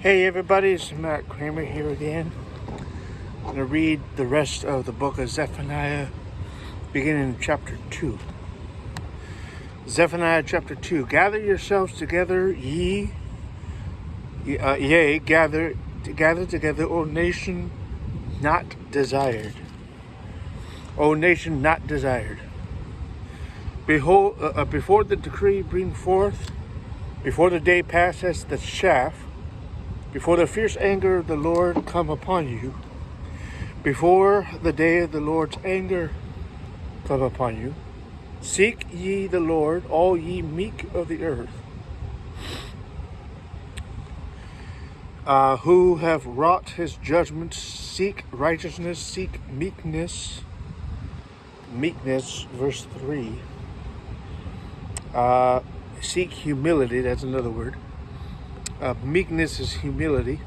Hey everybody, it's Matt Kramer here again. I'm going to read the rest of the book of Zephaniah, beginning in chapter 2. Zephaniah chapter 2. Gather yourselves together, gather together, O nation not desired. O nation not desired. Behold, before the decree bring forth, before the day passeth the shaft, before the fierce anger of the Lord come upon you, before the day of the Lord's anger come upon you, seek ye the Lord, all ye meek of the earth, who have wrought his judgments. Seek righteousness, seek meekness. Meekness, verse 3. Seek humility, that's another word. Meekness is humility.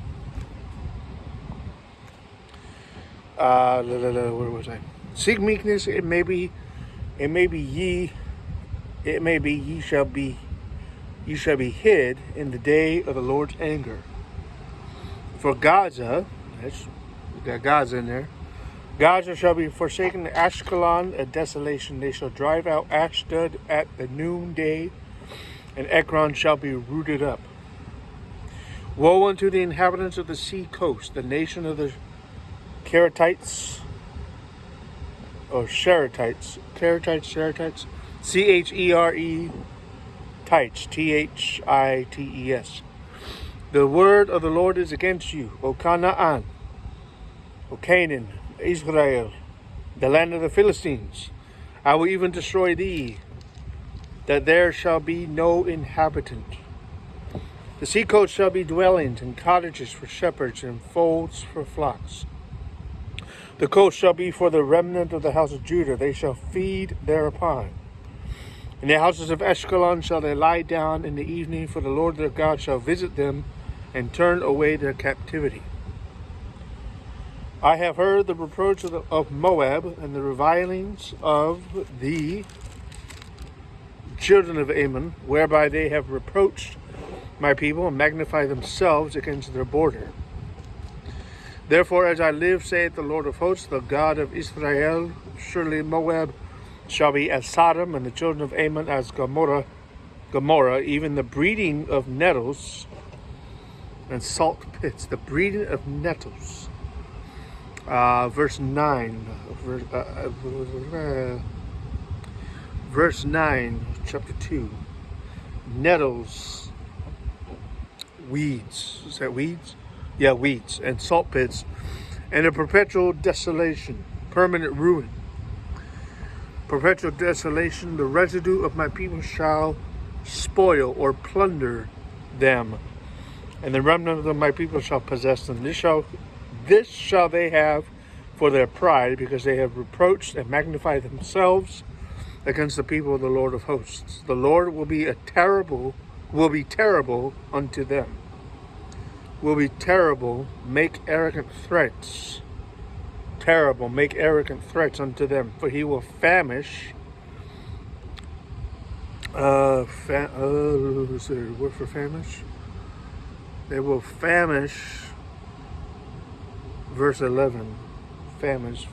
Where was I? Seek meekness. It may be ye shall be hid in the day of the Lord's anger. For Gaza, we got Gaza in there. Gaza shall be forsaken, Ashkelon a desolation. They shall drive out Ashdod at the noonday, and Ekron shall be rooted up. Woe unto the inhabitants of the sea coast, the nation of the Cheretites, or Cheretites, Chere, Tites, Thites. The word of the Lord is against you, O Canaan, O Canaan, Israel, the land of the Philistines. I will even destroy thee, that there shall be no inhabitant. The seacoast shall be dwellings and cottages for shepherds and folds for flocks. The coast shall be for the remnant of the house of Judah. They shall feed thereupon. In the houses of Ashkelon shall they lie down in the evening, for the Lord their God shall visit them and turn away their captivity. I have heard the reproach of Moab and the revilings of the children of Ammon, whereby they have reproached my people and magnify themselves against their border. Therefore, as I live, saith the Lord of hosts, the God of Israel, surely Moab shall be as Sodom, and the children of Ammon as Gomorrah, even the breeding of nettles and salt pits. The breeding of nettles. Verse 9. Verse 9, chapter 2. Nettles. Weeds. Is that weeds? Yeah, weeds. And salt pits. And a perpetual desolation. Permanent ruin. Perpetual desolation. The residue of my people shall spoil or plunder them. And the remnant of my people shall possess them. This shall they have for their pride, because they have reproached and magnified themselves against the people of the Lord of hosts. The Lord will be terrible unto them. Will be terrible, make arrogant threats. Terrible, make arrogant threats unto them. For he will famish. What's the word for famish? They will famish. Verse 11. Famish.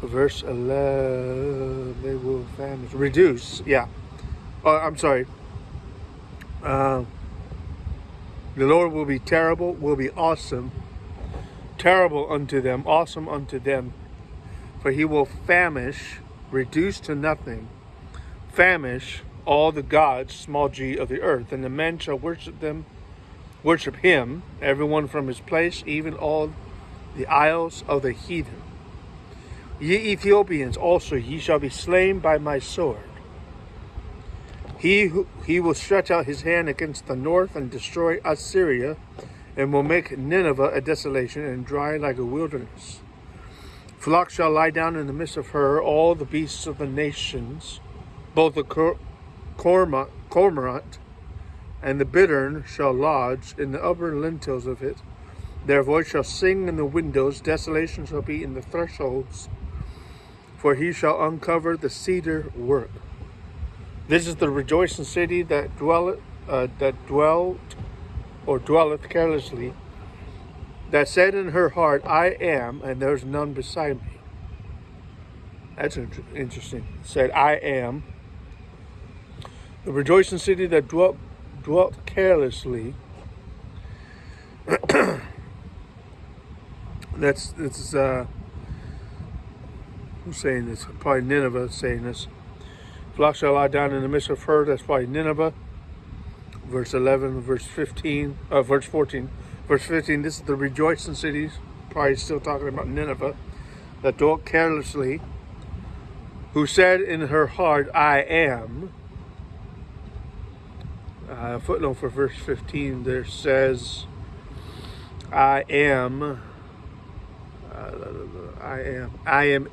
Verse 11. They will famish. Reduce. Yeah. Oh, I'm sorry. The Lord will be terrible, will be awesome, terrible unto them, awesome unto them. For he will famish, reduce to nothing, famish all the gods, small g, of the earth. And the men shall worship him, everyone from his place, even all the isles of the heathen. Ye Ethiopians also, ye shall be slain by my sword. He will stretch out his hand against the north and destroy Assyria, and will make Nineveh a desolation and dry like a wilderness. Flocks shall lie down in the midst of her, all the beasts of the nations, both the cormorant and the bittern shall lodge in the upper lintels of it. Their voice shall sing in the windows, desolation shall be in the thresholds, for he shall uncover the cedar work. This is the rejoicing city that dwelt or dwelleth carelessly, that said in her heart, I am, and there's none beside me. That's interesting. Said, I am. The rejoicing city that dwelt carelessly. That's who's saying this? Probably Nineveh saying this. Flock shall lie down in the midst of her. That's probably Nineveh. Verse 11, verse 15, verse 14. Verse 15, this is the rejoicing cities. Probably still talking about Nineveh. That dwelt carelessly. Who said in her heart, I am. Footnote for verse 15 there says, I am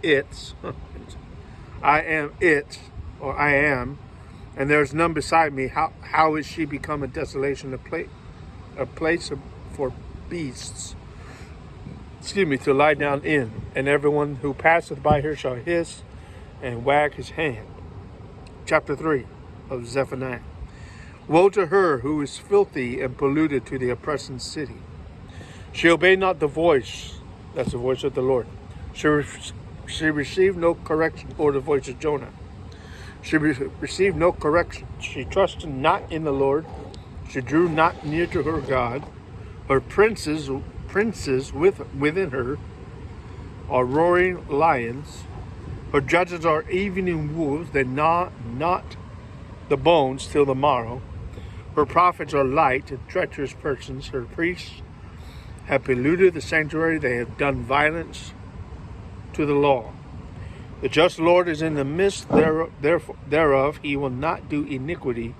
it. I am it, or I am, and there's none beside me. How is she become a desolation, a place for beasts, to lie down in, and everyone who passeth by her shall hiss and wag his hand. Chapter 3 of Zephaniah. Woe to her who is filthy and polluted, to the oppressing city. She obeyed not the voice, that's the voice of the Lord. She received no correction, or the voice of Jonah. She received no correction. She trusted not in the Lord. She drew not near to her God. Her princes within her are roaring lions. Her judges are evening wolves. They gnaw not the bones till the morrow. Her prophets are light and treacherous persons. Her priests have polluted the sanctuary. They have done violence to the law. The just Lord is in the midst thereof. He will not do iniquity.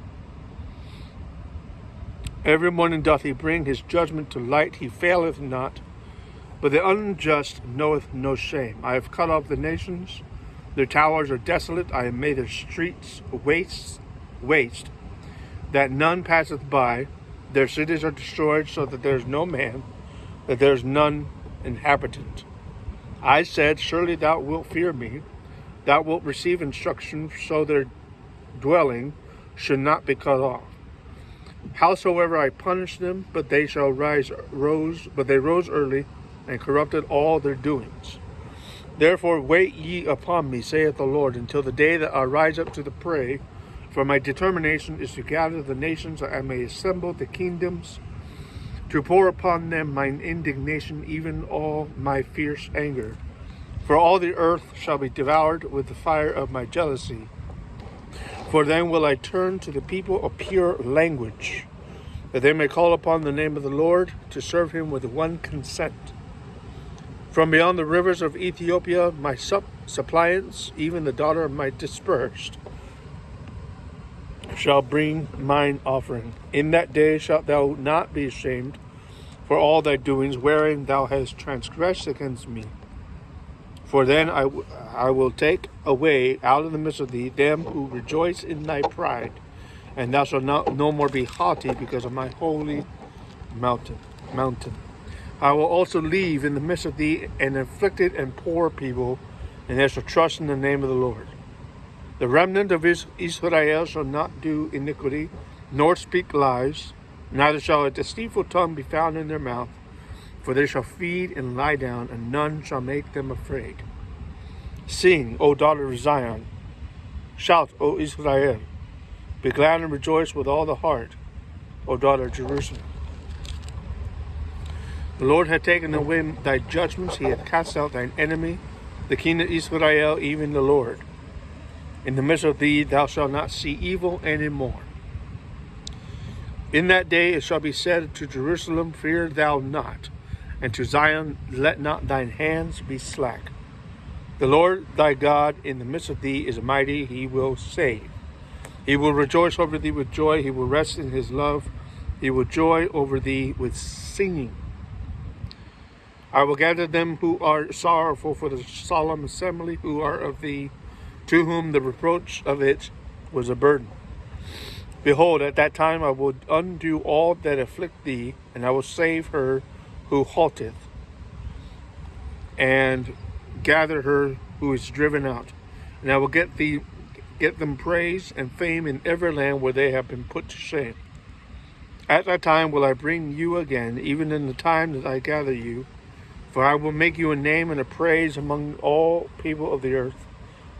Every morning doth he bring his judgment to light. He faileth not. But the unjust knoweth no shame. I have cut off the nations. Their towers are desolate. I have made their streets waste, that none passeth by. Their cities are destroyed, so that there is no man, that there is none inhabitant. I said, surely thou wilt fear me. Thou wilt receive instruction, so their dwelling should not be cut off. Howsoever I punished them, but they rose early, and corrupted all their doings. Therefore wait ye upon me, saith the Lord, until the day that I rise up to the prey. For my determination is to gather the nations, that I may assemble the kingdoms, to pour upon them mine indignation, even all my fierce anger. For all the earth shall be devoured with the fire of my jealousy. For then will I turn to the people a pure language, that they may call upon the name of the Lord, to serve him with one consent. From beyond the rivers of Ethiopia, my suppliants, even the daughter of my dispersed, shall bring mine offering. In that day shalt thou not be ashamed for all thy doings, wherein thou hast transgressed against me. For then I will take away out of the midst of thee them who rejoice in thy pride, and thou shalt no more be haughty because of my holy mountain. I will also leave in the midst of thee an afflicted and poor people, and they shall trust in the name of the Lord. The remnant of Israel shall not do iniquity, nor speak lies, neither shall a deceitful tongue be found in their mouth, for they shall feed and lie down, and none shall make them afraid. Sing, O daughter of Zion. Shout, O Israel. Be glad and rejoice with all the heart, O daughter of Jerusalem. The Lord hath taken away thy judgments. He hath cast out thine enemy, the king of Israel, even the Lord. In the midst of thee thou shalt not see evil any more. In that day it shall be said to Jerusalem, fear thou not, and to Zion, let not thine hands be slack. The Lord thy God in the midst of thee is mighty. He will save. He will rejoice over thee with joy. He will rest in his love. He will joy over thee with singing. I will gather them who are sorrowful for the solemn assembly, who are of thee, to whom the reproach of it was a burden. Behold, at that time I will undo all that afflict thee, and I will save her who halteth, and gather her who is driven out. And I will get them praise and fame in every land where they have been put to shame. At that time will I bring you again, even in the time that I gather you. For I will make you a name and a praise among all people of the earth,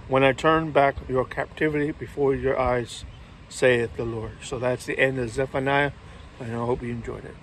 when I turn back your captivity before your eyes, saith the Lord. So that's the end of Zephaniah, and I hope you enjoyed it.